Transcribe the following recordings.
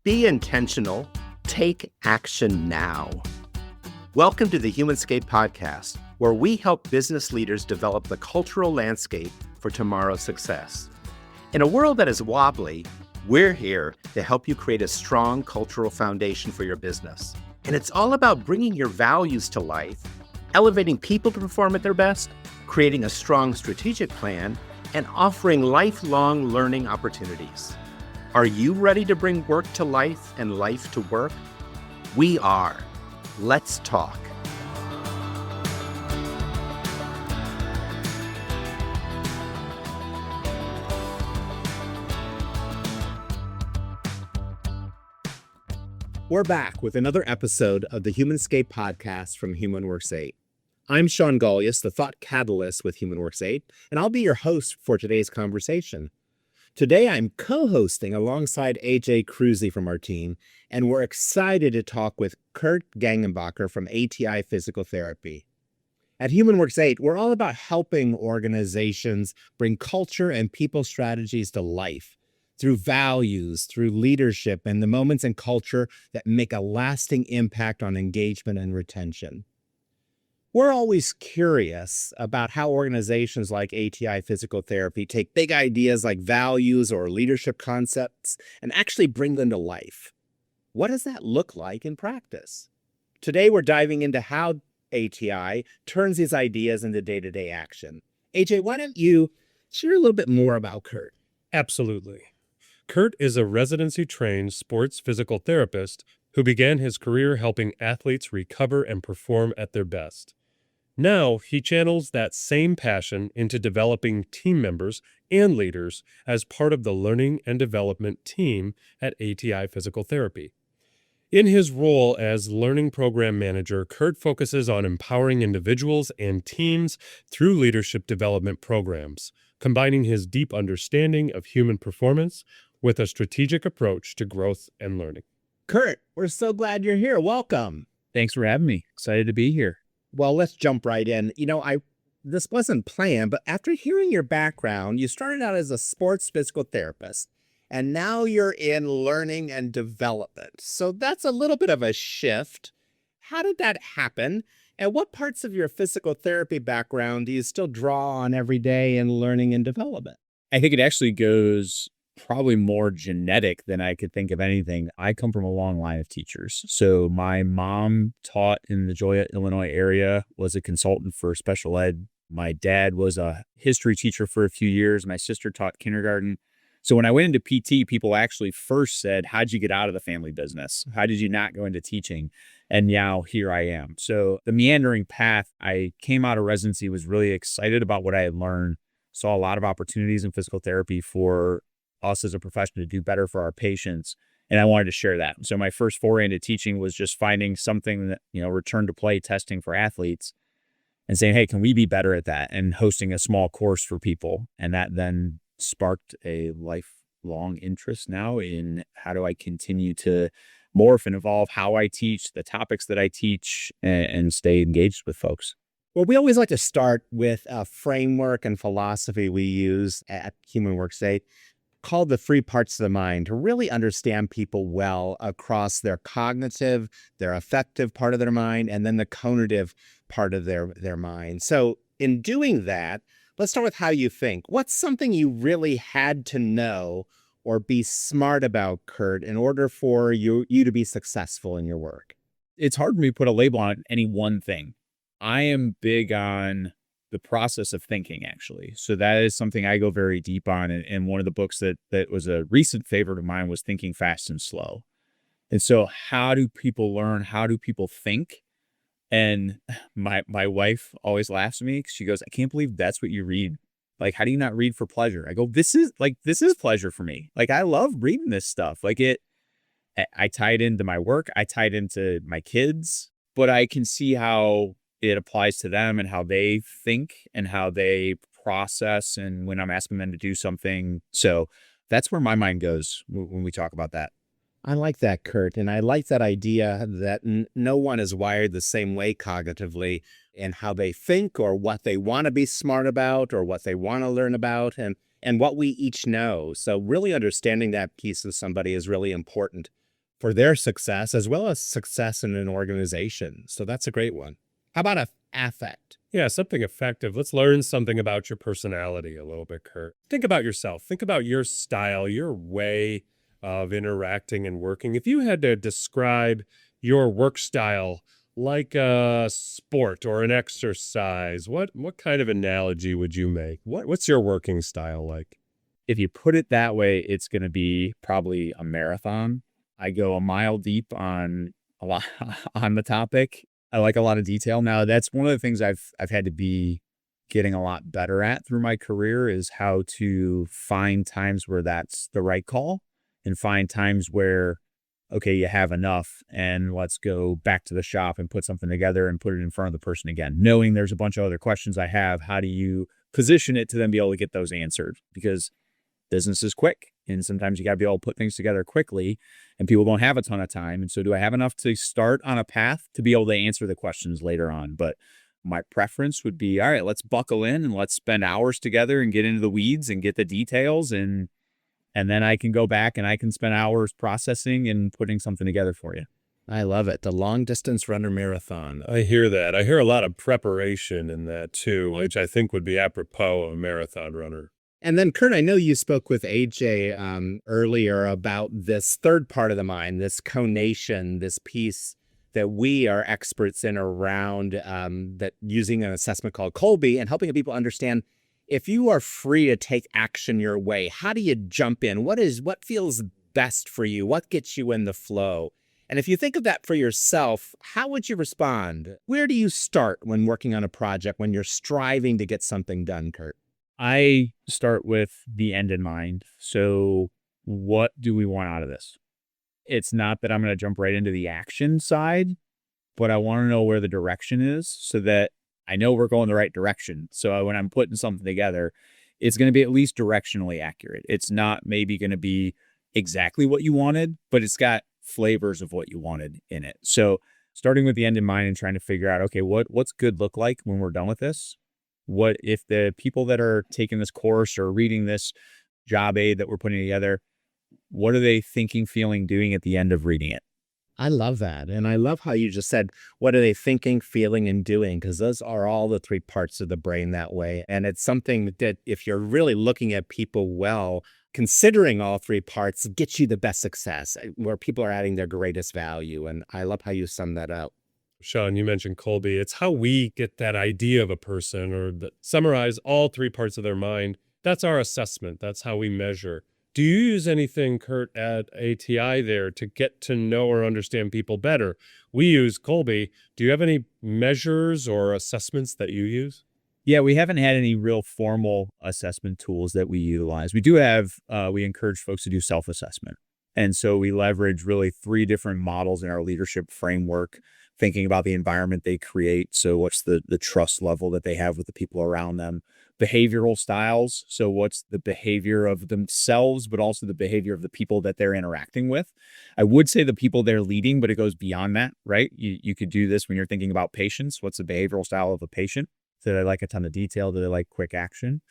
Be intentional. Take action now. Welcome to the Humanscape podcast, where we help business leaders develop the cultural landscape for tomorrow's success. In a world that is wobbly, we're here to help you create a strong cultural foundation for your business. And it's all about bringing your values to life, elevating people to perform at their best, creating a strong strategic plan, and offering lifelong learning opportunities. Are you ready to bring work to life and life to work? We are. Let's talk. We're back with another episode of the Humanscape podcast from HumanWorks 8. I'm Shawn Golias, the Thought Catalyst with HumanWorks 8, and I'll be your host for today's conversation. Today, I'm co-hosting alongside AJ Cruzy from our team, and we're excited to talk with Kurt Gengenbacher from ATI Physical Therapy. At HumanWorks 8, we're all about helping organizations bring culture and people strategies to life through values, through leadership, and the moments in culture that make a lasting impact on engagement and retention. We're always curious about how organizations like ATI Physical Therapy take big ideas like values or leadership concepts and actually bring them to life. What does that look like in practice? Today, we're diving into how ATI turns these ideas into day-to-day action. AJ, why don't you share a little bit more about Kurt? Absolutely. Kurt is a residency-trained sports physical therapist who began his career helping athletes recover and perform at their best. Now, he channels that same passion into developing team members and leaders as part of the learning and development team at ATI Physical Therapy. In his role as learning program manager, Kurt focuses on empowering individuals and teams through leadership development programs, combining his deep understanding of human performance with a strategic approach to growth and learning. Kurt, we're so glad you're here. Welcome. Thanks for having me. Excited to be here. Well, let's jump right in. This wasn't planned, but after hearing your background, you started out as a sports physical therapist, and now you're in learning and development. So that's a little bit of a shift. How did that happen? And what parts of your physical therapy background do you still draw on every day in learning and development? I think it actually goes probably more genetic than I could think of anything. I come from a long line of teachers. So my mom taught in the Joliet, Illinois area, was a consultant for special ed. My dad was a history teacher for a few years. My sister taught kindergarten. So when I went into PT, people actually first said, how'd you get out of the family business? How did you not go into teaching? And now here I am. So the meandering path, I came out of residency, was really excited about what I had learned, saw a lot of opportunities in physical therapy for us as a profession to do better for our patients. And I wanted to share that. So my first foray into teaching was just finding something that, return to play testing for athletes and saying, hey, can we be better at that? And hosting a small course for people. And that then sparked a lifelong interest now in how do I continue to morph and evolve how I teach, the topics that I teach, and stay engaged with folks. Well, we always like to start with a framework and philosophy we use at HumanWorks 8 called the three parts of the mind to really understand people well across their cognitive, their affective part of their mind, and then the cognitive part of their mind. So in doing that, let's start with how you think. What's something you really had to know or be smart about, Kurt, in order for you to be successful in your work? It's hard for me to put a label on any one thing. I am big on the process of thinking, actually. So that is something I go very deep on. And one of the books that was a recent favorite of mine was Thinking Fast and Slow. And so how do people learn? How do people think? And my wife always laughs at me because she goes, I can't believe that's what you read. Like, how do you not read for pleasure? I go, this is pleasure for me. Like, I love reading this stuff. Like I tie it into my work. I tie it into my kids, but I can see how it applies to them and how they think and how they process. And when I'm asking them to do something. So that's where my mind goes when we talk about that. I like that, Kurt. And I like that idea that no one is wired the same way cognitively in how they think or what they want to be smart about or what they want to learn about. And and what we each know. So really understanding that piece of somebody is really important for their success as well as success in an organization. So that's a great one. How about affect? Yeah, something effective. Let's learn something about your personality a little bit, Kurt. Think about yourself. Think about your style, your way of interacting and working. If you had to describe your work style like a sport or an exercise, what kind of analogy would you make? What's your working style like? If you put it that way, it's going to be probably a marathon. I go a mile deep on a lot on the topic. I like a lot of detail. Now, that's one of the things I've had to be getting a lot better at through my career is how to find times where that's the right call and find times where, okay, you have enough and let's go back to the shop and put something together and put it in front of the person again. Knowing there's a bunch of other questions I have, how do you position it to then be able to get those answered? Because business is quick and sometimes you got to be able to put things together quickly and people don't have a ton of time. And so do I have enough to start on a path to be able to answer the questions later on? But my preference would be, all right, let's buckle in and let's spend hours together and get into the weeds and get the details. And then I can go back and I can spend hours processing and putting something together for you. I love it. The long distance runner marathon. I hear that. I hear a lot of preparation in that too, which I think would be apropos of a marathon runner. And then, Kurt, I know you spoke with AJ earlier about this third part of the mind, this conation, this piece that we are experts in around that using an assessment called Kolbe and helping people understand if you are free to take action your way, how do you jump in? What feels best for you? What gets you in the flow? And if you think of that for yourself, how would you respond? Where do you start when working on a project, when you're striving to get something done, Kurt? I start with the end in mind. So what do we want out of this? It's not that I'm going to jump right into the action side, but I want to know where the direction is so that I know we're going the right direction. So when I'm putting something together, it's going to be at least directionally accurate. It's not maybe going to be exactly what you wanted, but it's got flavors of what you wanted in it. So starting with the end in mind and trying to figure out, okay, what's good look like when we're done with this? What if the people that are taking this course or reading this job aid that we're putting together, what are they thinking, feeling, doing at the end of reading it? I love that. And I love how you just said, what are they thinking, feeling, and doing? Because those are all the three parts of the brain that way. And it's something that if you're really looking at people well, considering all three parts gets you the best success, where people are adding their greatest value. And I love how you sum that up. Shawn, you mentioned Kolbe. It's how we get that idea of a person or summarize all three parts of their mind. That's our assessment. That's how we measure. Do you use anything, Kurt, at ATI there to get to know or understand people better? We use Kolbe. Do you have any measures or assessments that you use? Yeah, we haven't had any real formal assessment tools that we utilize. We do have, we encourage folks to do self-assessment. And so we leverage really three different models in our leadership framework, thinking about the environment they create. So what's the trust level that they have with the people around them? Behavioral styles. So what's the behavior of themselves, but also the behavior of the people that they're interacting with? I would say the people they're leading, but it goes beyond that, right? You could do this when you're thinking about patients. What's the behavioral style of a patient? Do they like a ton of detail? Do they like quick action?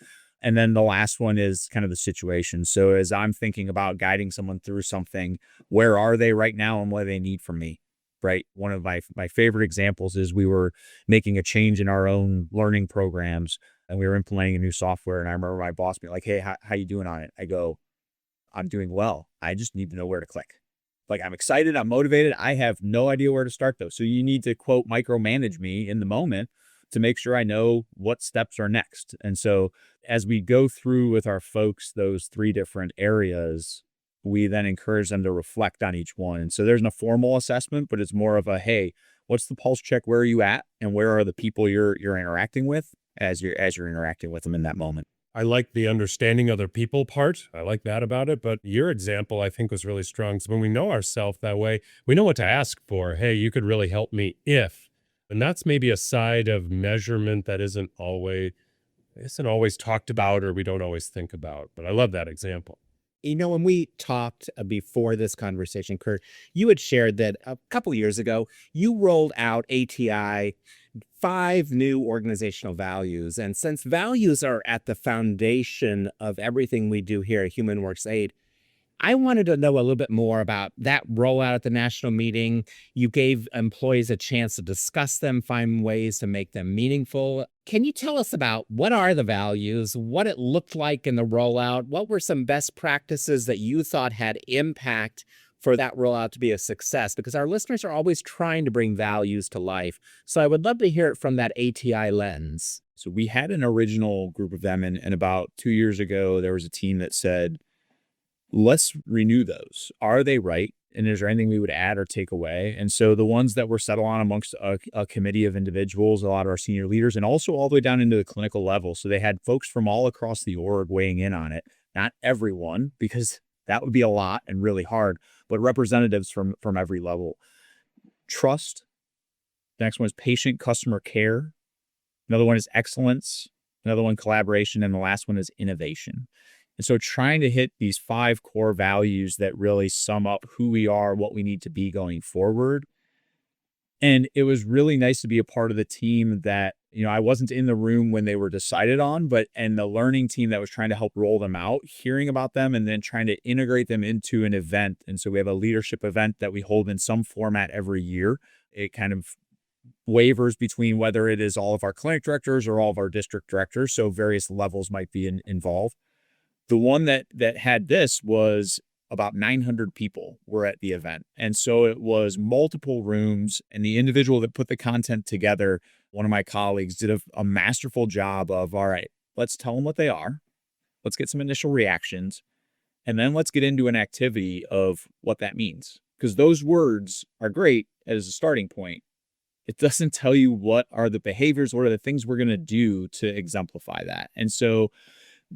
And then the last one is kind of the situation. So as I'm thinking about guiding someone through something, where are they right now and what do they need from me? Right. One of my favorite examples is we were making a change in our own learning programs and we were implementing a new software. And I remember my boss being like, hey, how you doing on it? I go, I'm doing well. I just need to know where to click. Like, I'm excited. I'm motivated. I have no idea where to start though. So you need to, quote, micromanage me in the moment to make sure I know what steps are next. And so as we go through with our folks, those three different areas, we then encourage them to reflect on each one. And so there's no formal assessment, but it's more of a, hey, what's the pulse check? Where are you at? And where are the people you're interacting with as you're interacting with them in that moment? I like the understanding other people part. I like that about it. But your example, I think, was really strong. So when we know ourselves that way, we know what to ask for. Hey, you could really help me if. And that's maybe a side of measurement that isn't always talked about or we don't always think about. But I love that example. You know, when we talked before this conversation, Kurt, you had shared that a couple of years ago, you rolled out ATI 5 new organizational values. And since values are at the foundation of everything we do here at Human Works 8, I wanted to know a little bit more about that rollout at the national meeting. You gave employees a chance to discuss them, find ways to make them meaningful. Can you tell us about what are the values, what it looked like in the rollout? What were some best practices that you thought had impact for that rollout to be a success? Because our listeners are always trying to bring values to life. So I would love to hear it from that ATI lens. So we had an original group of them, and about 2 years ago, there was a team that said, let's renew those. Are they right? And is there anything we would add or take away? And so the ones that were settled on amongst a committee of individuals, a lot of our senior leaders, and also all the way down into the clinical level. So they had folks from all across the org weighing in on it. Not everyone, because that would be a lot and really hard, but representatives from every level. Trust. The next one is patient customer care. Another one is excellence. Another one, collaboration. And the last one is innovation. And so trying to hit these 5 core values that really sum up who we are, what we need to be going forward. And it was really nice to be a part of the team that, I wasn't in the room when they were decided on, and the learning team that was trying to help roll them out, hearing about them and then trying to integrate them into an event. And so we have a leadership event that we hold in some format every year. It kind of wavers between whether it is all of our clinic directors or all of our district directors. So various levels might be involved. The one that had this was about 900 people were at the event. And so it was multiple rooms, and the individual that put the content together, one of my colleagues, did a masterful job of, all right, let's tell them what they are. Let's get some initial reactions. And then let's get into an activity of what that means. Because those words are great as a starting point. It doesn't tell you what are the behaviors, what are the things we're going to do to exemplify that. And so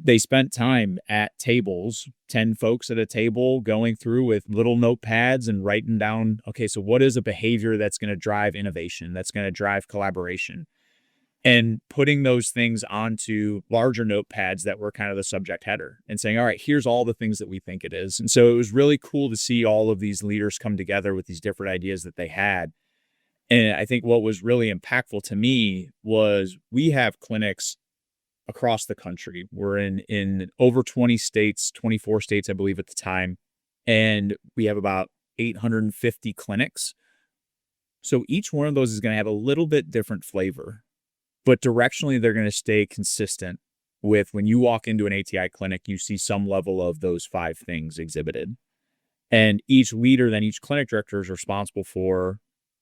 they spent time at tables, 10 folks at a table, going through with little notepads and writing down, okay, so what is a behavior that's going to drive innovation, that's going to drive collaboration, and putting those things onto larger notepads that were kind of the subject header and saying, all right, here's all the things that we think it is. And so it was really cool to see all of these leaders come together with these different ideas that they had. And I think what was really impactful to me was we have clinics across the country. We're in over 20 states, 24 states, I believe at the time. And we have about 850 clinics. So each one of those is going to have a little bit different flavor, but directionally, they're going to stay consistent with when you walk into an ATI clinic, you see some level of those 5 things exhibited. And each leader, then each clinic director is responsible for,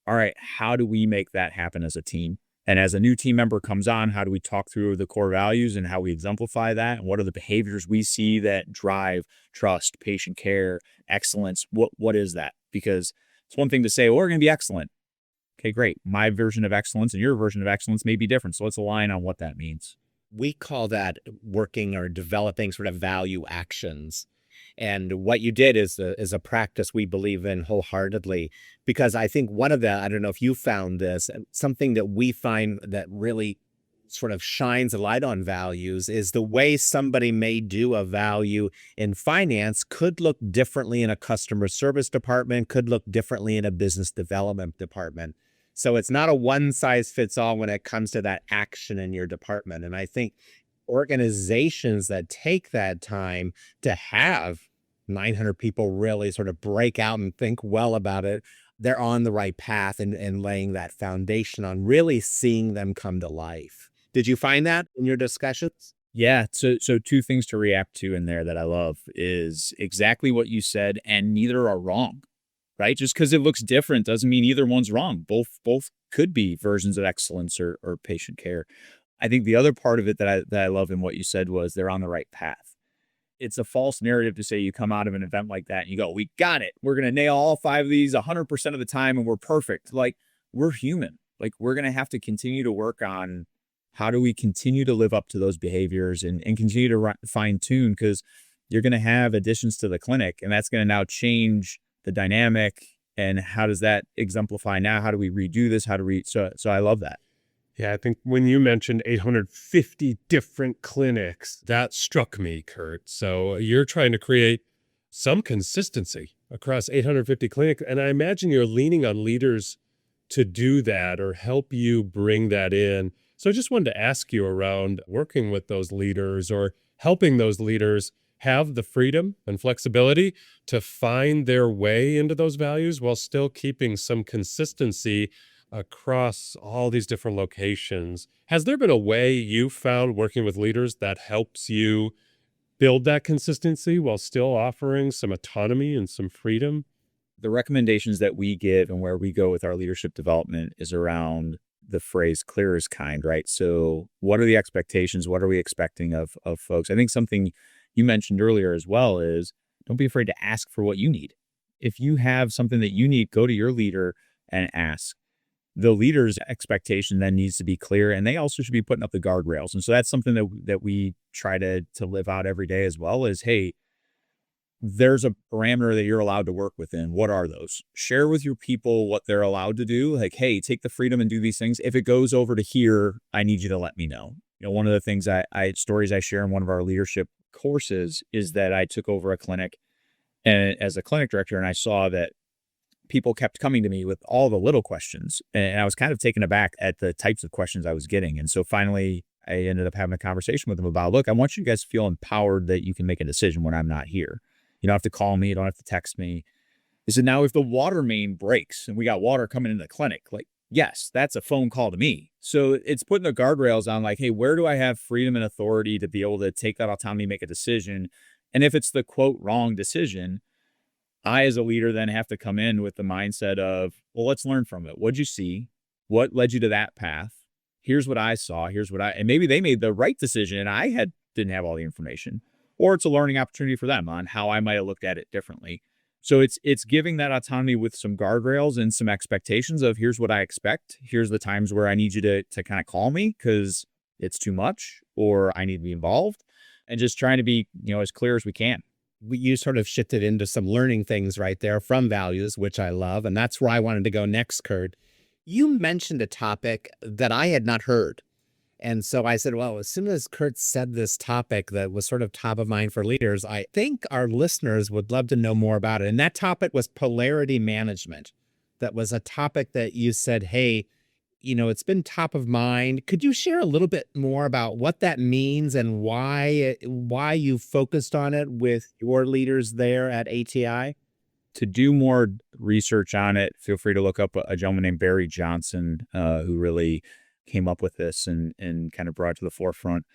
all right, how do we make that happen as a team? And as a new team member comes on, how do we talk through the core values and how we exemplify that? And what are the behaviors we see that drive trust, patient care, excellence? What is that? Because it's one thing to say, well, we're going to be excellent. Okay, great. My version of excellence and your version of excellence may be different. So let's align on what that means. We call that working or developing sort of value actions. And what you did is a practice we believe in wholeheartedly, because I think one of the, I don't know if you found this, something that we find that really sort of shines a light on values is the way somebody may do a value in finance could look differently in a customer service department, could look differently in a business development department. So it's not a one size fits all when it comes to that action in your department. And I think organizations that take that time to have 900 people really sort of break out and think well about it, they're on the right path and laying that foundation on really seeing them come to life. Did you find that in your discussions? Yeah. So 2 things to react to in there that I love is exactly what you said, and neither are wrong, right? Just because it looks different doesn't mean either one's wrong. Both could be versions of excellence or patient care. I think the other part of it that I love in what you said was they're on the right path. It's a false narrative to say you come out of an event like that and you go, we got it. We're going to nail all 5 of these 100% of the time and we're perfect. Like, we're human. Like, we're going to have to continue to work on how do we continue to live up to those behaviors and continue to fine tune, because you're going to have additions to the clinic and that's going to now change the dynamic. And how does that exemplify now? How do we redo this? So I love that. Yeah, I think when you mentioned 850 different clinics, that struck me, Kurt. So you're trying to create some consistency across 850 clinics. And I imagine you're leaning on leaders to do that or help you bring that in. So I just wanted to ask you around working with those leaders or helping those leaders have the freedom and flexibility to find their way into those values while still keeping some consistency across all these different locations. Has there been a way you found working with leaders that helps you build that consistency while still offering some autonomy and some freedom? The recommendations that we give and where we go with our leadership development is around the phrase clear is kind, right? So what are the expectations? What are we expecting of folks? I think something you mentioned earlier as well is don't be afraid to ask for what you need. If you have something that you need, go to your leader and ask. The leader's expectation then needs to be clear, and they also should be putting up the guardrails. And so that's something that we try to live out every day as well is, hey, there's a parameter that you're allowed to work within. What are those? Share with your people what they're allowed to do. Like, hey, take the freedom and do these things. If it goes over to here, I need you to let me know. One of the things stories I share in one of our leadership courses is that I took over a clinic and as a clinic director, and I saw that people kept coming to me with all the little questions. And I was kind of taken aback at the types of questions I was getting. And so finally, I ended up having a conversation with them about, look, I want you guys to feel empowered that you can make a decision when I'm not here. You don't have to call me. You don't have to text me. They said, now if the water main breaks and we got water coming into the clinic, like, yes, that's a phone call to me. So it's putting the guardrails on like, hey, where do I have freedom and authority to be able to take that autonomy, make a decision? And if it's the quote wrong decision, I, as a leader, then have to come in with the mindset of, well, let's learn from it. What'd you see? What led you to that path? Here's what I saw. And maybe they made the right decision and I didn't have all the information, or it's a learning opportunity for them on how I might have looked at it differently. So it's giving that autonomy with some guardrails and some expectations of here's what I expect. Here's the times where I need you to kind of call me because it's too much or I need to be involved, and just trying to be, as clear as we can. You sort of shifted into some learning things right there from values, which I love. And that's where I wanted to go next, Kurt. You mentioned a topic that I had not heard. And so I said, well, as soon as Kurt said this topic that was sort of top of mind for leaders, I think our listeners would love to know more about it. And that topic was polarity management. That was a topic that you said, hey, it's been top of mind. Could you share a little bit more about what that means and why you focused on it with your leaders there at ATI? To do more research on it, feel free to look up a gentleman named Barry Johnson, who really came up with this and kind of brought it to the forefront.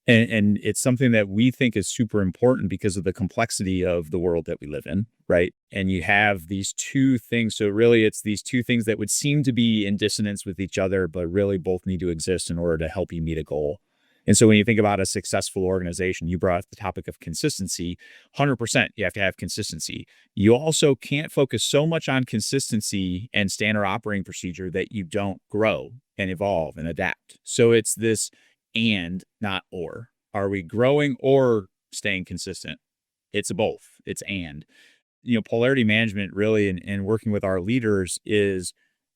And it's something that we think is super important because of the complexity of the world that we live in, right? And you have these two things. So really, it's these two things that would seem to be in dissonance with each other, but really both need to exist in order to help you meet a goal. And so when you think about a successful organization, you brought up the topic of consistency. 100%, you have to have consistency. You also can't focus so much on consistency and standard operating procedure that you don't grow and evolve and adapt. So it's this and, not or. Are we growing or staying consistent? It's both. It's and. Polarity management really and working with our leaders is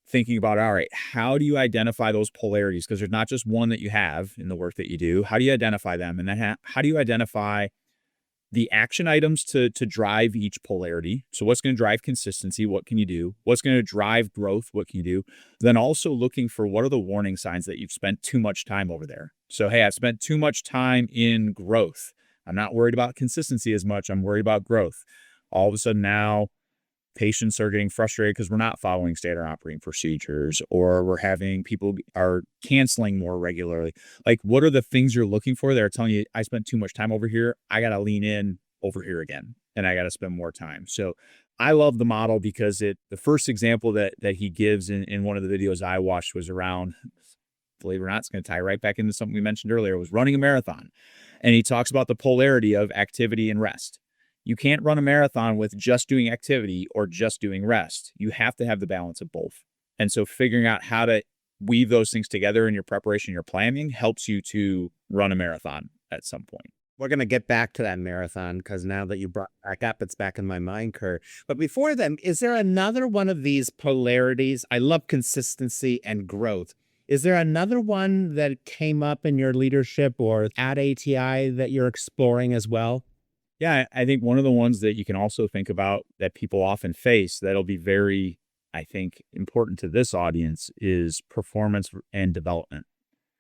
thinking about, all right, how do you identify those polarities? Because there's not just one that you have in the work that you do. How do you identify them? And then how do you identify the action items to drive each polarity? So what's going to drive consistency? What can you do? What's going to drive growth? What can you do? Then also looking for what are the warning signs that you've spent too much time over there. So, hey, I've spent too much time in growth. I'm not worried about consistency as much. I'm worried about growth. All of a sudden now, patients are getting frustrated because we're not following standard operating procedures, or we're having people are canceling more regularly. Like, what are the things you're looking for that are telling you, I spent too much time over here. I got to lean in over here again, and I got to spend more time. So I love the model because the first example that he gives in one of the videos I watched was around, believe it or not, it's going to tie right back into something we mentioned earlier, was running a marathon. And he talks about the polarity of activity and rest. You can't run a marathon with just doing activity or just doing rest. You have to have the balance of both. And so figuring out how to weave those things together in your preparation, your planning helps you to run a marathon at some point. We're going to get back to that marathon because now that you brought it back up, it's back in my mind, Kurt. But before then, is there another one of these polarities? I love consistency and growth. Is there another one that came up in your leadership or at ATI that you're exploring as well? Yeah, I think one of the ones that you can also think about that people often face that'll be very I think important to this audience is performance and development.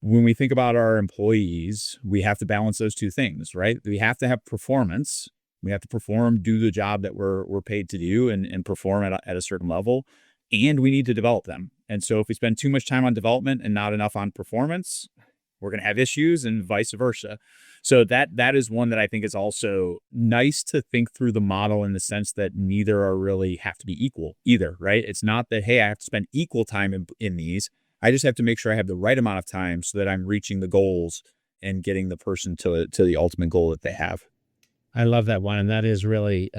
When we think about our employees, we have to balance those two things, right? We have to have performance. We have to perform, do the job that we're paid to do and perform at a certain level. And we need to develop them. And so if we spend too much time on development and not enough on performance, we're going to have issues, and vice versa. So that is one that I think is also nice to think through the model in the sense that neither are really have to be equal either, right? It's not that, hey, I have to spend equal time in these. I just have to make sure I have the right amount of time so that I'm reaching the goals and getting the person to the ultimate goal that they have. I love that one. And that is really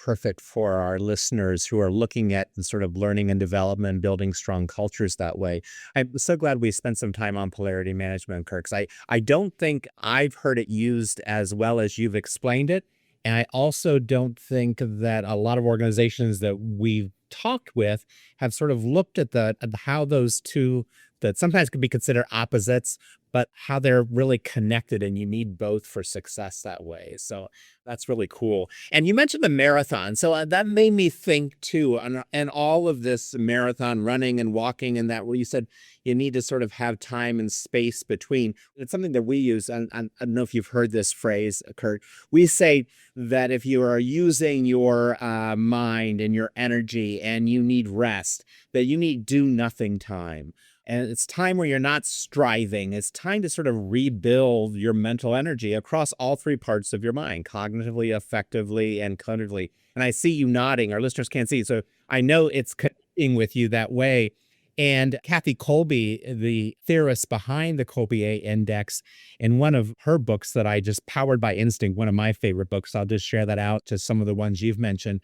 perfect for our listeners who are looking at the sort of learning and development, building strong cultures that way. I'm so glad we spent some time on polarity management, Kirk. 'Cause I don't think I've heard it used as well as you've explained it. And I also don't think that a lot of organizations that we've talked with have sort of looked at how those two that sometimes could be considered opposites, but how they're really connected, and you need both for success that way. So that's really cool. And you mentioned the marathon. So that made me think too, and all of this marathon running and walking and that, where you said you need to sort of have time and space between. It's something that we use. And I don't know if you've heard this phrase, Kurt. We say that if you are using your mind and your energy and you need rest, that you need do nothing time. And it's time where you're not striving. It's time to sort of rebuild your mental energy across all three parts of your mind, cognitively, affectively, and cognitively. And I see you nodding. Our listeners can't see. So I know it's connecting with you that way. And Kathy Kolbe, the theorist behind the Kolbe-A Index, in one of her books that I just Powered by Instinct, one of my favorite books, I'll just share that out to some of the ones you've mentioned.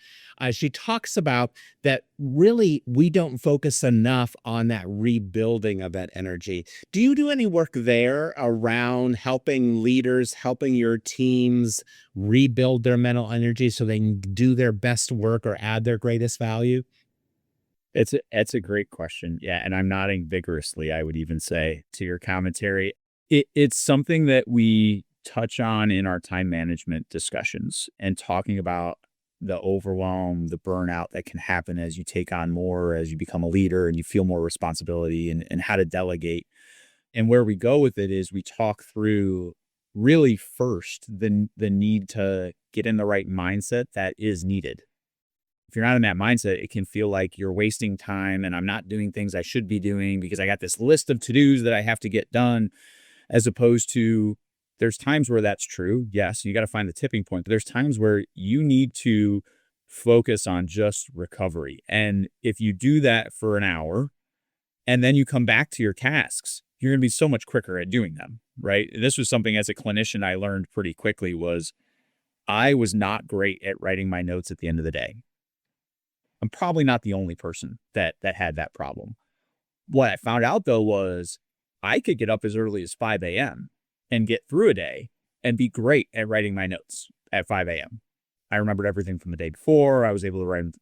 She talks about that really we don't focus enough on that rebuilding of that energy. Do you do any work there around helping leaders, helping your teams rebuild their mental energy so they can do their best work or add their greatest value? It's a great question. Yeah. And I'm nodding vigorously, I would even say, to your commentary. It's something that we touch on in our time management discussions and talking about the overwhelm, the burnout that can happen as you take on more, as you become a leader and you feel more responsibility, and how to delegate. And where we go with it is we talk through really first the need to get in the right mindset that is needed. If you're not in that mindset, it can feel like you're wasting time and I'm not doing things I should be doing because I got this list of to-dos that I have to get done, as opposed to there's times where that's true. Yes, you got to find the tipping point. But there's times where you need to focus on just recovery. And if you do that for an hour and then you come back to your tasks, you're going to be so much quicker at doing them, right? And this was something as a clinician I learned pretty quickly was I was not great at writing my notes at the end of the day. I'm probably not the only person that had that problem. What I found out though was I could get up as early as 5 a.m. and get through a day and be great at writing my notes at 5 a.m. I remembered everything from the day before. I was able to write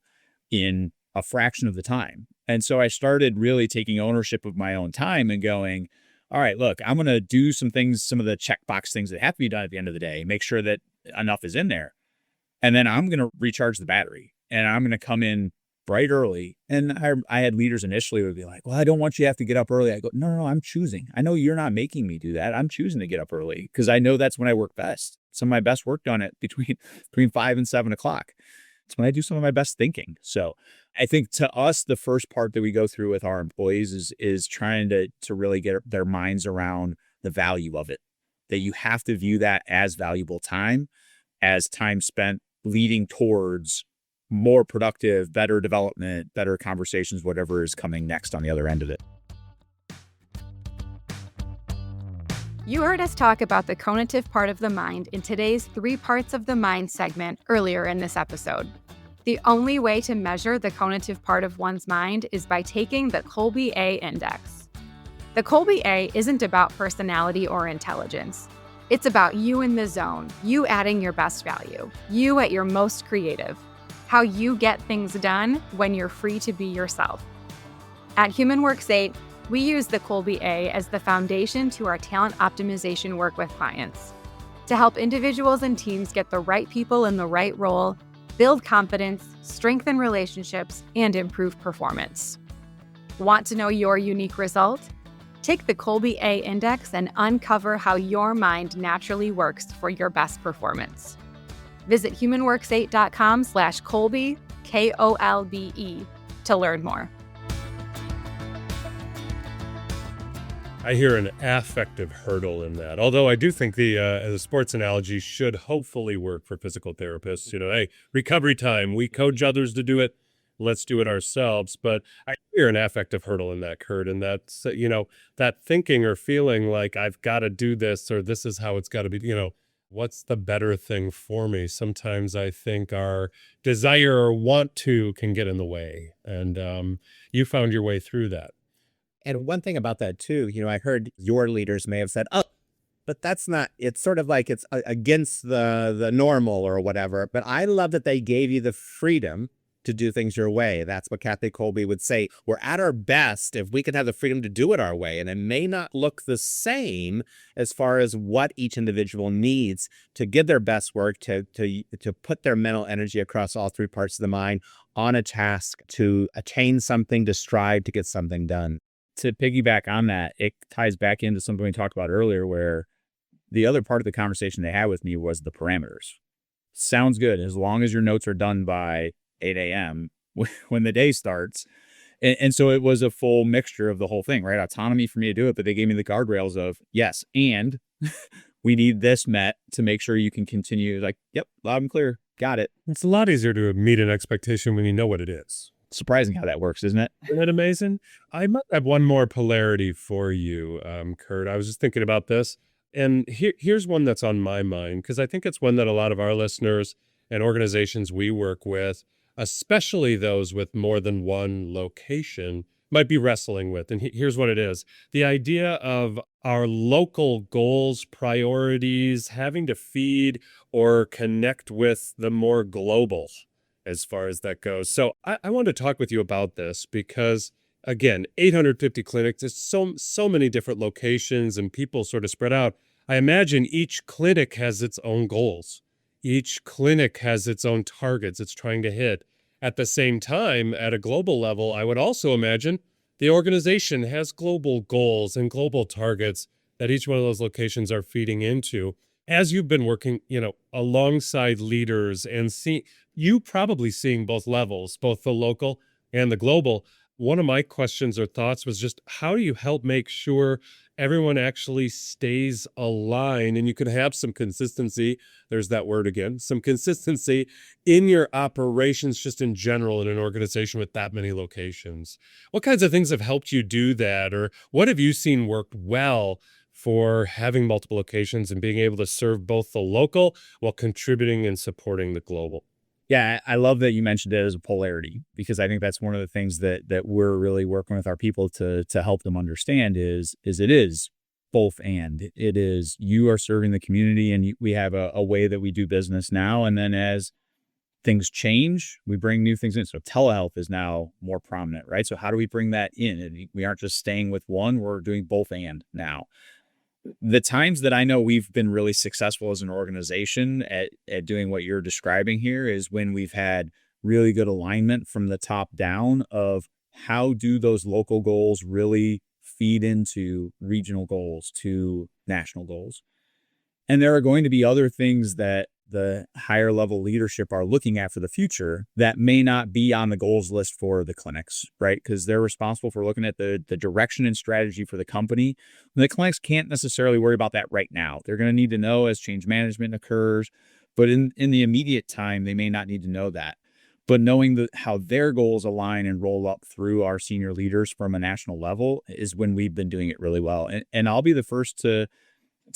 in a fraction of the time. And so I started really taking ownership of my own time and going, all right, look, I'm going to do some things, some of the checkbox things that have to be done at the end of the day, make sure that enough is in there. And then I'm going to recharge the battery. And I'm going to come in bright early. And I had leaders initially who would be like, well, I don't want you to have to get up early. I go, no, I'm choosing. I know you're not making me do that. I'm choosing to get up early because I know that's when I work best. Some of my best work done at between 5 and 7 o'clock. It's when I do some of my best thinking. So I think to us, the first part that we go through with our employees is trying to really get their minds around the value of it, that you have to view that as valuable time, as time spent leading towards more productive, better development, better conversations, whatever is coming next on the other end of it. You heard us talk about the cognitive part of the mind in today's 3 parts of the mind segment earlier in this episode. The only way to measure the cognitive part of one's mind is by taking the Kolbe-A Index. The Kolbe-A isn't about personality or intelligence. It's about you in the zone, you adding your best value, you at your most creative, how you get things done when you're free to be yourself. At HumanWorks 8, we use the Kolbe-A as the foundation to our talent optimization work with clients. To help individuals and teams get the right people in the right role, build confidence, strengthen relationships, and improve performance. Want to know your unique result? Take the Kolbe A Index and uncover how your mind naturally works for your best performance. Visit humanworks8.com/Kolbe, Kolbe, to learn more. I hear an affective hurdle in that. Although I do think the sports analogy should hopefully work for physical therapists. Hey, recovery time. We coach others to do it. Let's do it ourselves. But I hear an affective hurdle in that, Kurt, and that's that thinking or feeling like I've got to do this or this is how it's got to be. What's the better thing for me? Sometimes I think our desire or want to can get in the way, and you found your way through that. And one thing about that too, I heard your leaders may have said, "Oh, but that's not." It's sort of like it's against the normal or whatever. But I love that they gave you the freedom to do things your way. That's what Kathy Kolbe would say. We're at our best if we can have the freedom to do it our way, and it may not look the same as far as what each individual needs to give their best work, to put their mental energy across all three parts of the mind on a task, to attain something, to strive to get something done. To piggyback on that, it ties back into something we talked about earlier, where the other part of the conversation they had with me was the parameters. Sounds good as long as your notes are done by 8 a.m. when the day starts. And so it was a full mixture of the whole thing, right? Autonomy for me to do it, but they gave me the guardrails of, yes, and we need this met to make sure you can continue. Like, yep, loud and clear. Got it. It's a lot easier to meet an expectation when you know what it is. Surprising how that works, isn't it? Isn't that amazing? I might have one more polarity for you, Kurt. I was just thinking about this, and here's one that's on my mind, because I think it's one that a lot of our listeners and organizations we work with, especially those with more than one location, might be wrestling with. And here's what it is. The idea of our local goals, priorities, having to feed or connect with the more global as far as that goes. So I want to talk with you about this because, again, 850 clinics, there's so many different locations and people sort of spread out. I imagine each clinic has its own goals. Each clinic has its own targets it's trying to hit. At the same time, at a global level, I would also imagine the organization has global goals and global targets that each one of those locations are feeding into. As you've been working, alongside leaders and you probably seeing both levels, both the local and the global. One of my questions or thoughts was just, how do you help make sure everyone actually stays aligned and you can have some consistency? There's that word again, some consistency in your operations just in general in an organization with that many locations. What kinds of things have helped you do that? Or what have you seen worked well for having multiple locations and being able to serve both the local while contributing and supporting the global? Yeah, I love that you mentioned it as a polarity, because I think that's one of the things that we're really working with our people to help them understand is it is both and. It is you are serving the community and we have a way that we do business now. And then as things change, we bring new things in. So telehealth is now more prominent, right? So how do we bring that in? And we aren't just staying with one, we're doing both and now. The times that I know we've been really successful as an organization at doing what you're describing here is when we've had really good alignment from the top down of how do those local goals really feed into regional goals to national goals. And there are going to be other things that the higher level leadership are looking at for the future that may not be on the goals list for the clinics, right? Because they're responsible for looking at the direction and strategy for the company. And the clinics can't necessarily worry about that right now. They're going to need to know as change management occurs, but in the immediate time, they may not need to know that. But knowing how their goals align and roll up through our senior leaders from a national level is when we've been doing it really well. And I'll be the first to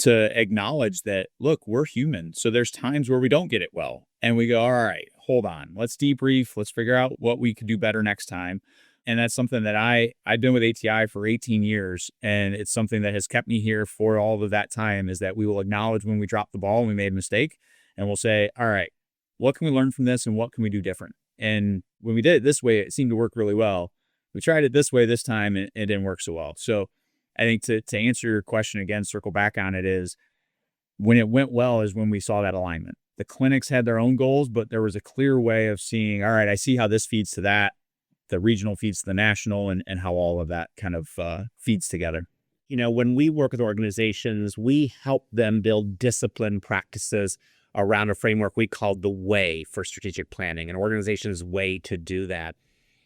acknowledge that, look, we're human. So there's times where we don't get it well. And we go, all right, hold on. Let's debrief. Let's figure out what we could do better next time. And that's something that I've been with ATI for 18 years. And it's something that has kept me here for all of that time, is that we will acknowledge when we dropped the ball and we made a mistake. And we'll say, all right, what can we learn from this and what can we do different? And when we did it this way, it seemed to work really well. We tried it this way this time and it didn't work so well. So I think to answer your question again, circle back on it, is when it went well is when we saw that alignment. The clinics had their own goals, but there was a clear way of seeing, all right, I see how this feeds to that, the regional feeds to the national, and how all of that kind of feeds together. You know, when we work with organizations, we help them build discipline practices around a framework we call the way for strategic planning, an organization's way to do that.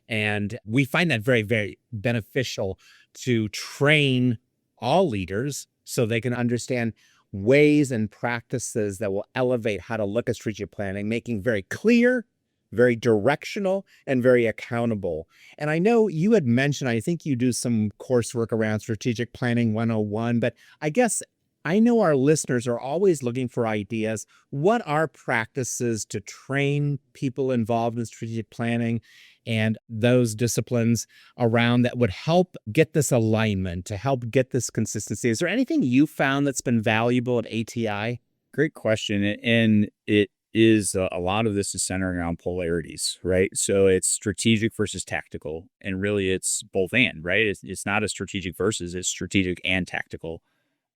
And we find that very, very beneficial to train all leaders so they can understand ways and practices that will elevate how to look at strategic planning, making very clear, very directional, and very accountable. And I know you had mentioned, I think you do some coursework around strategic planning 101, but I guess I know our listeners are always looking for ideas. What are practices to train people involved in strategic planning and those disciplines around that would help get this alignment, to help get this consistency? Is there anything you found that's been valuable at ATI? Great question. And it is a lot of this is centering around polarities, right? So it's strategic versus tactical. And really it's both and, right? It's not a strategic versus, it's strategic and tactical.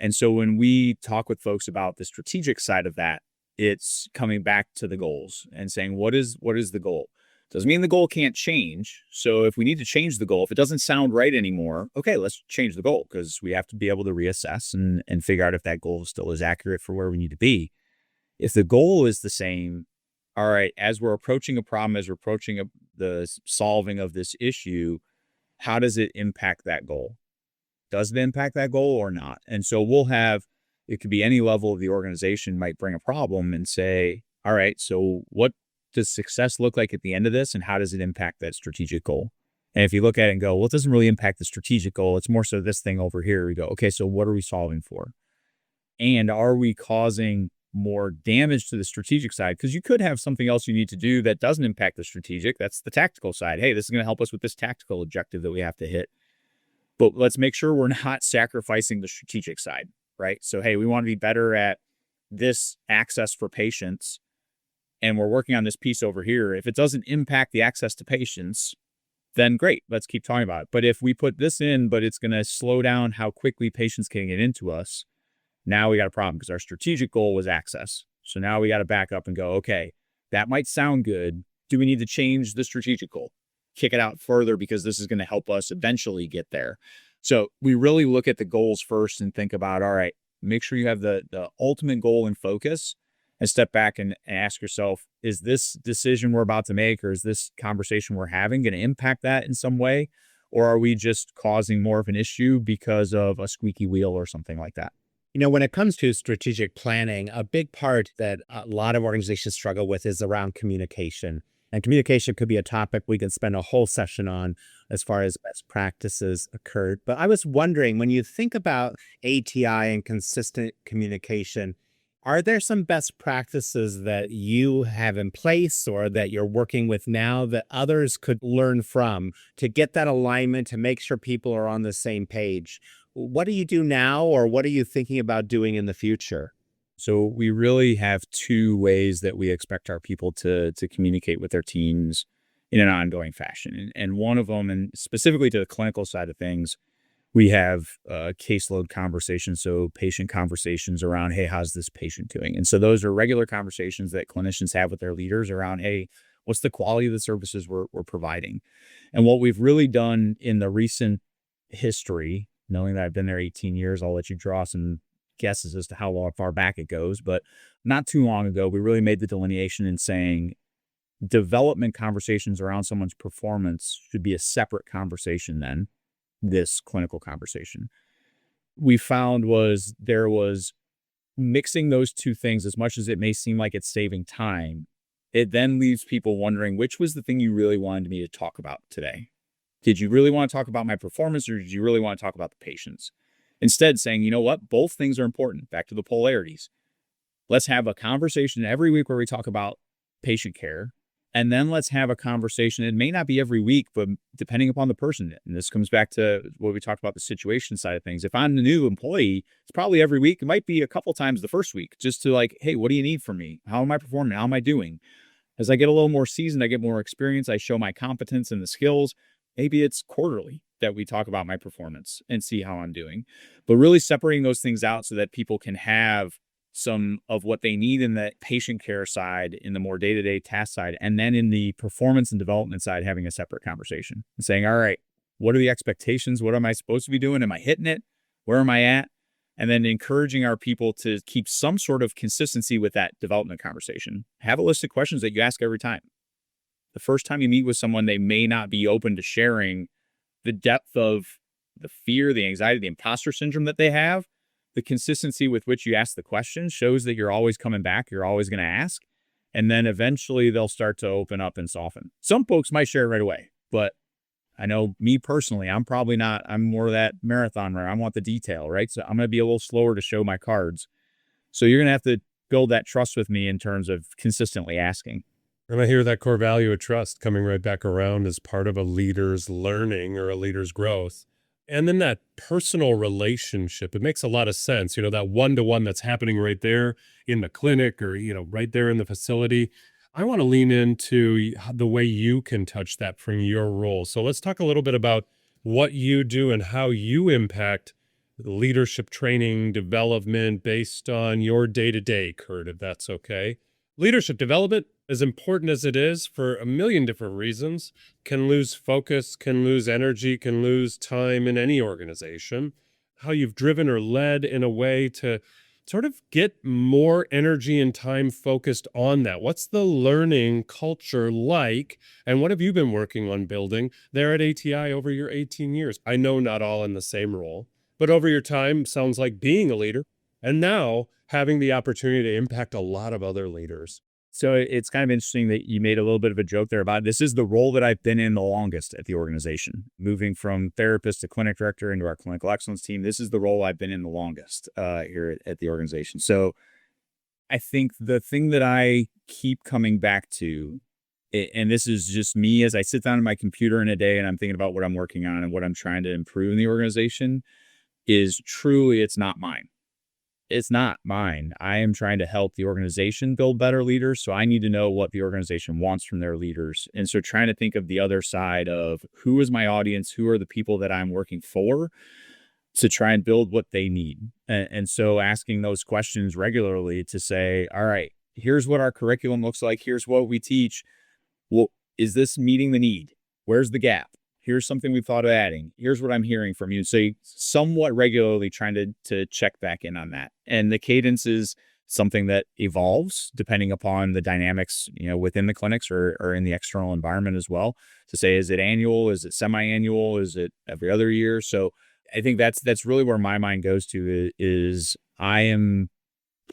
And so when we talk with folks about the strategic side of that, it's coming back to the goals and saying, what is the goal? Doesn't mean the goal can't change. So if we need to change the goal, if it doesn't sound right anymore, okay, let's change the goal, because we have to be able to reassess and figure out if that goal still is accurate for where we need to be. If the goal is the same, all right, as we're approaching a problem, as we're approaching the solving of this issue, how does it impact that goal? Does it impact that goal or not? And so it could be any level of the organization might bring a problem and say, all right, so what does success look like at the end of this, and how does it impact that strategic goal? And if you look at it and go, well, it doesn't really impact the strategic goal, it's more so this thing over here, we go, okay, so what are we solving for? And are we causing more damage to the strategic side? Because you could have something else you need to do that doesn't impact the strategic. That's the tactical side. Hey, this is going to help us with this tactical objective that we have to hit. But let's make sure we're not sacrificing the strategic side, right? So, hey, we want to be better at this access for patients, and we're working on this piece over here. If it doesn't impact the access to patients, then great, let's keep talking about it. But if we put this in, but it's going to slow down how quickly patients can get into us, now we got a problem, because our strategic goal was access. So now we got to back up and go, okay, that might sound good. Do we need to change the strategic goal? Kick it out further, because this is going to help us eventually get there. So we really look at the goals first and think about, all right, make sure you have the ultimate goal in focus, and step back and ask yourself, is this decision we're about to make, or is this conversation we're having going to impact that in some way? Or are we just causing more of an issue because of a squeaky wheel or something like that? You know, when it comes to strategic planning, a big part that a lot of organizations struggle with is around communication. And communication could be a topic we could spend a whole session on as far as best practices occurred. But I was wondering, when you think about ATI and consistent communication, are there some best practices that you have in place or that you're working with now that others could learn from to get that alignment, to make sure people are on the same page? What do you do now, or what are you thinking about doing in the future? So we really have two ways that we expect our people to communicate with their teams in an ongoing fashion. And one of them, and specifically to the clinical side of things, we have caseload conversations, so patient conversations around, hey, how's this patient doing? And so those are regular conversations that clinicians have with their leaders around, hey, what's the quality of the services we're providing? And what we've really done in the recent history, knowing that I've been there 18 years, I'll let you draw some guesses as to how far back it goes. But not too long ago, we really made the delineation in saying development conversations around someone's performance should be a separate conversation than this clinical conversation. We found there was mixing those two things, as much as it may seem like it's saving time, it then leaves people wondering, which was the thing you really wanted me to talk about today? Did you really want to talk about my performance, or did you really want to talk about the patients? Instead, saying, you know what, both things are important. Back to the polarities. Let's have a conversation every week where we talk about patient care. And then let's have a conversation. It may not be every week, but depending upon the person. And this comes back to what we talked about, the situation side of things. If I'm a new employee, it's probably every week. It might be a couple times the first week, just to like, hey, what do you need from me? How am I performing? How am I doing? As I get a little more seasoned, I get more experience, I show my competence and the skills. Maybe it's quarterly that we talk about my performance and see how I'm doing. But really separating those things out so that people can have some of what they need in the patient care side, in the more day-to-day task side, and then in the performance and development side, having a separate conversation and saying, all right, what are the expectations? What am I supposed to be doing? Am I hitting it? Where am I at? And then encouraging our people to keep some sort of consistency with that development conversation. Have a list of questions that you ask every time. The first time you meet with someone, they may not be open to sharing the depth of the fear, the anxiety, the imposter syndrome that they have. The consistency with which you ask the questions shows that you're always coming back. You're always going to ask. And then eventually they'll start to open up and soften. Some folks might share right away, but I know me personally, I'm probably not. I'm more of that marathon runner. I want the detail, right? So I'm going to be a little slower to show my cards. So you're going to have to build that trust with me in terms of consistently asking. And I hear that core value of trust coming right back around as part of a leader's learning or a leader's growth. And then that personal relationship, it makes a lot of sense, that one-to-one that's happening right there in the clinic or, right there in the facility. I want to lean into the way you can touch that from your role. So let's talk a little bit about what you do and how you impact leadership training, development based on your day-to-day, Kurt, if that's okay. Leadership development, as important as it is for a million different reasons, can lose focus, can lose energy, can lose time in any organization. How you've driven or led in a way to sort of get more energy and time focused on that. What's the learning culture like? And what have you been working on building there at ATI over your 18 years? I know not all in the same role, but over your time sounds like being a leader and now having the opportunity to impact a lot of other leaders. So it's kind of interesting that you made a little bit of a joke there about this is the role that I've been in the longest at the organization. Moving from therapist to clinic director into our clinical excellence team, this is the role I've been in the longest here at the organization. So I think the thing that I keep coming back to, and this is just me as I sit down at my computer in a day and I'm thinking about what I'm working on and what I'm trying to improve in the organization, is truly it's not mine. It's not mine. I am trying to help the organization build better leaders. So I need to know what the organization wants from their leaders. And so trying to think of the other side of who is my audience, who are the people that I'm working for, to try and build what they need. And so asking those questions regularly to say, all right, here's what our curriculum looks like. Here's what we teach. Well, is this meeting the need? Where's the gap? Here's something we've thought of adding. Here's what I'm hearing from you. So somewhat regularly trying to check back in on that. And the cadence is something that evolves depending upon the dynamics, within the clinics or in the external environment as well. To say, is it annual? Is it semi-annual? Is it every other year? So I think that's really where my mind goes to is I am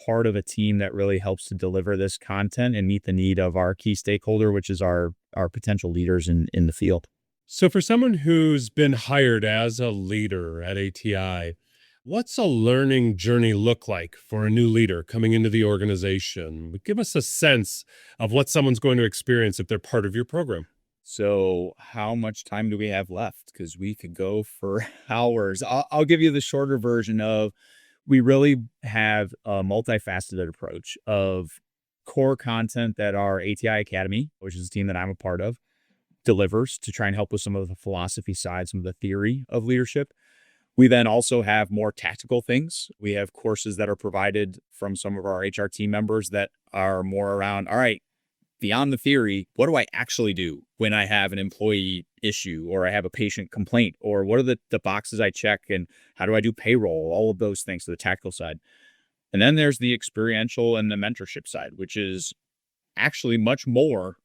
part of a team that really helps to deliver this content and meet the need of our key stakeholder, which is our potential leaders in the field. So for someone who's been hired as a leader at ATI, what's a learning journey look like for a new leader coming into the organization? Give us a sense of what someone's going to experience if they're part of your program. So how much time do we have left? Because we could go for hours. I'll give you the shorter version of, we really have a multifaceted approach of core content that our ATI Academy, which is a team that I'm a part of, delivers to try and help with some of the philosophy side, some of the theory of leadership. We then also have more tactical things. We have courses that are provided from some of our HR team members that are more around, all right, beyond the theory, what do I actually do when I have an employee issue or I have a patient complaint, or what are the boxes I check and how do I do payroll, all of those things, so the tactical side. And then there's the experiential and the mentorship side, which is actually much more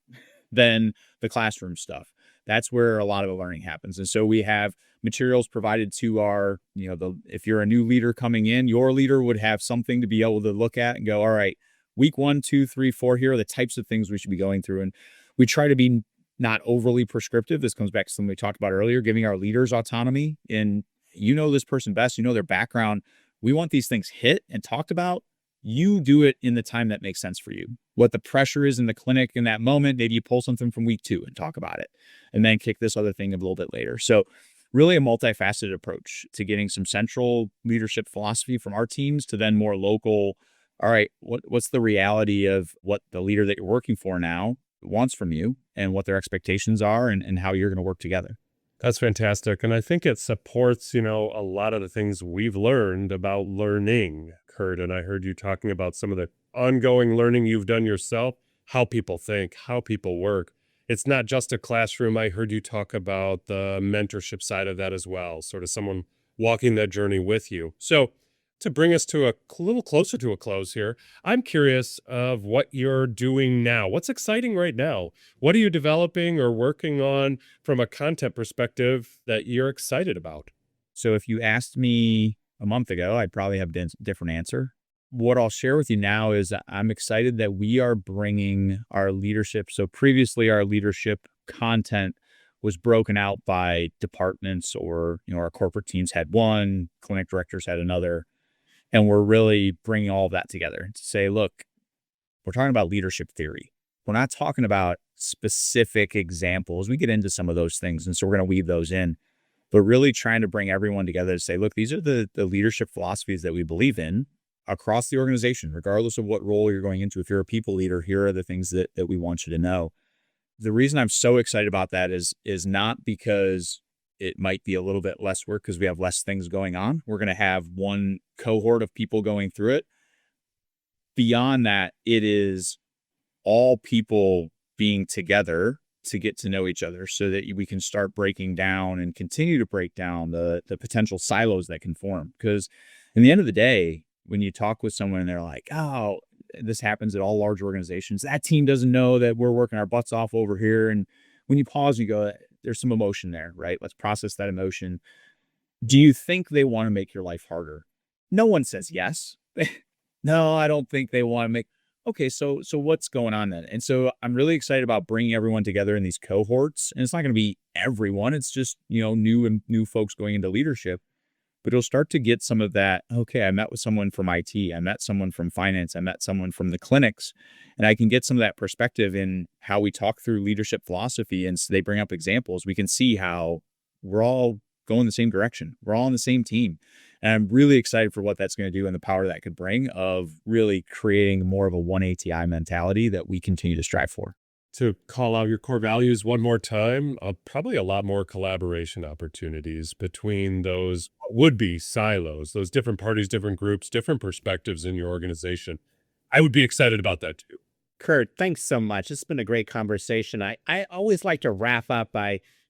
than the classroom stuff. That's where a lot of the learning happens. And so we have materials provided to our, if you're a new leader coming in, your leader would have something to be able to look at and go, all right, week 1, 2, 3, 4, here are the types of things we should be going through. And we try to be not overly prescriptive. This comes back to something we talked about earlier, giving our leaders autonomy. And this person best, their background. We want these things hit and talked about. You do it in the time that makes sense for you. What the pressure is in the clinic in that moment, maybe you pull something from week 2 and talk about it, and then kick this other thing a little bit later. So really a multifaceted approach to getting some central leadership philosophy from our teams to then more local. All right, what's the reality of what the leader that you're working for now wants from you and what their expectations are and how you're going to work together. That's fantastic. And I think it supports, a lot of the things we've learned about learning, Kurt, and I heard you talking about some of the ongoing learning you've done yourself, how people think, how people work. It's not just a classroom. I heard you talk about the mentorship side of that as well, sort of someone walking that journey with you. So to bring us to a little closer to a close here, I'm curious of what you're doing now. What's exciting right now? What are you developing or working on from a content perspective that you're excited about? So if you asked me a month ago, I'd probably have a different answer. What I'll share with you now is that I'm excited that we are bringing our leadership. So previously our leadership content was broken out by departments, or, our corporate teams had one, clinic directors had another. And we're really bringing all of that together to say, look, we're talking about leadership theory. We're not talking about specific examples. We get into some of those things, and so we're going to weave those in, but really trying to bring everyone together to say, look, these are the leadership philosophies that we believe in across the organization, regardless of what role you're going into. If you're a people leader, here are the things that we want you to know. The reason I'm so excited about that is not because it might be a little bit less work because we have less things going on. We're going to have one cohort of people going through it. Beyond that, it is all people being together to get to know each other so that we can start breaking down and continue to break down the potential silos that can form. Because in the end of the day, when you talk with someone and they're like, oh, this happens at all large organizations, that team doesn't know that we're working our butts off over here. And when you pause, you go, there's some emotion there, right? Let's process that emotion. Do you think they want to make your life harder? No one says yes. No, I don't think they want to make. Okay, so what's going on then? And so I'm really excited about bringing everyone together in these cohorts. And it's not going to be everyone. It's just, new folks going into leadership. But it'll start to get some of that. Okay, I met with someone from IT. I met someone from finance. I met someone from the clinics. And I can get some of that perspective in how we talk through leadership philosophy. And so they bring up examples. We can see how we're all going the same direction. We're all on the same team. And I'm really excited for what that's going to do and the power that could bring of really creating more of a one ATI mentality that we continue to strive for. To call out your core values one more time, probably a lot more collaboration opportunities between those would-be silos, those different parties, different groups, different perspectives in your organization. I would be excited about that too. Kurt, thanks so much. It's been a great conversation. I always like to wrap up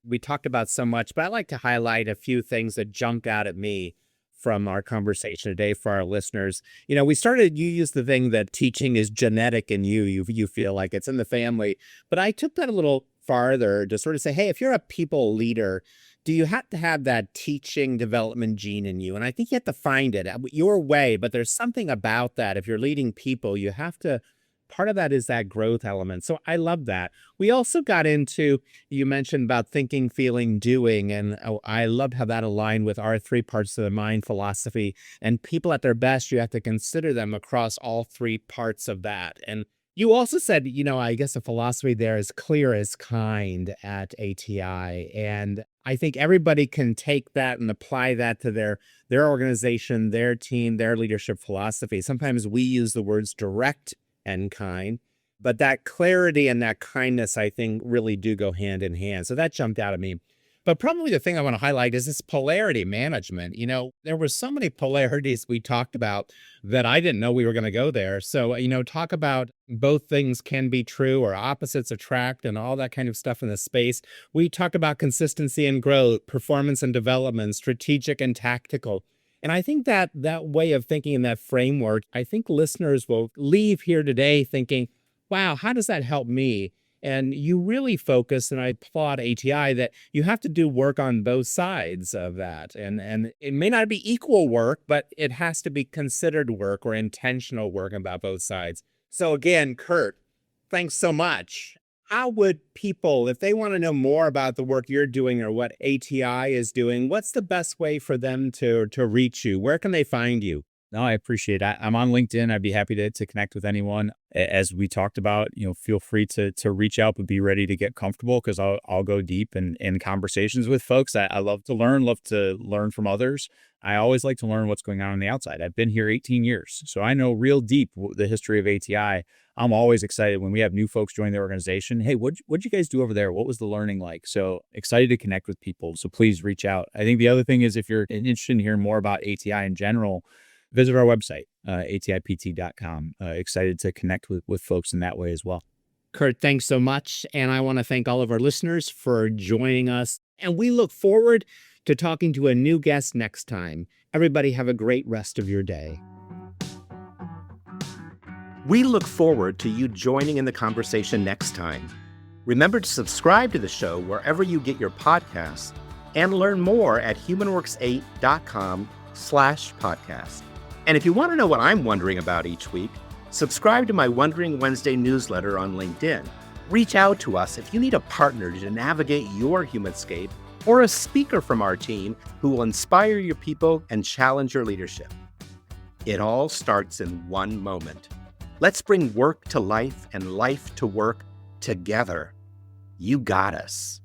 we talked about so much, but I like to highlight a few things that jumped out at me from our conversation today for our listeners. You used the thing that teaching is genetic in you. You feel like it's in the family. But I took that a little farther to sort of say, hey, if you're a people leader, do you have to have that teaching development gene in you? And I think you have to find it your way, but there's something about that. If you're leading people, you have to. Part of that is that growth element. So I love that. We also got into, you mentioned about thinking, feeling, doing. And I loved how that aligned with our 3 parts of the mind philosophy. And people at their best, you have to consider them across all 3 parts of that. And you also said, I guess the philosophy there is clear as kind at ATI. And I think everybody can take that and apply that to their organization, their team, their leadership philosophy. Sometimes we use the words direct and kind, but that clarity and that kindness, I think, really do go hand in hand. So that jumped out at me. But probably the thing I want to highlight is this polarity management. There were so many polarities we talked about that I didn't know we were going to go there. So, talk about both things can be true or opposites attract and all that kind of stuff in the space. We talked about consistency and growth, performance and development, strategic and tactical. And I think that way of thinking in that framework, I think listeners will leave here today thinking, wow, how does that help me? And you really focus, and I applaud ATI, that you have to do work on both sides of that. And it may not be equal work, but it has to be considered work or intentional work about both sides. So again, Kurt, thanks so much. How would people, if they want to know more about the work you're doing or what ATI is doing, what's the best way for them to reach you? Where can they find you? No, I appreciate it. I'm on LinkedIn. I'd be happy to connect with anyone. As we talked about, feel free to reach out, but be ready to get comfortable because I'll go deep in conversations with folks. I love to learn from others. I always like to learn what's going on the outside. I've been here 18 years, so I know real deep the history of ATI. I'm always excited when we have new folks join the organization. Hey, what'd you guys do over there? What was the learning like? So excited to connect with people. So please reach out. I think the other thing is if you're interested in hearing more about ATI in general, visit our website, atipt.com. Excited to connect with folks in that way as well. Kurt, thanks so much. And I want to thank all of our listeners for joining us. And we look forward to talking to a new guest next time. Everybody have a great rest of your day. We look forward to you joining in the conversation next time. Remember to subscribe to the show wherever you get your podcasts and learn more at humanworks8.com/podcast. And if you want to know what I'm wondering about each week, subscribe to my Wondering Wednesday newsletter on LinkedIn. Reach out to us if you need a partner to navigate your humanscape or a speaker from our team who will inspire your people and challenge your leadership. It all starts in one moment. Let's bring work to life and life to work together. You got us.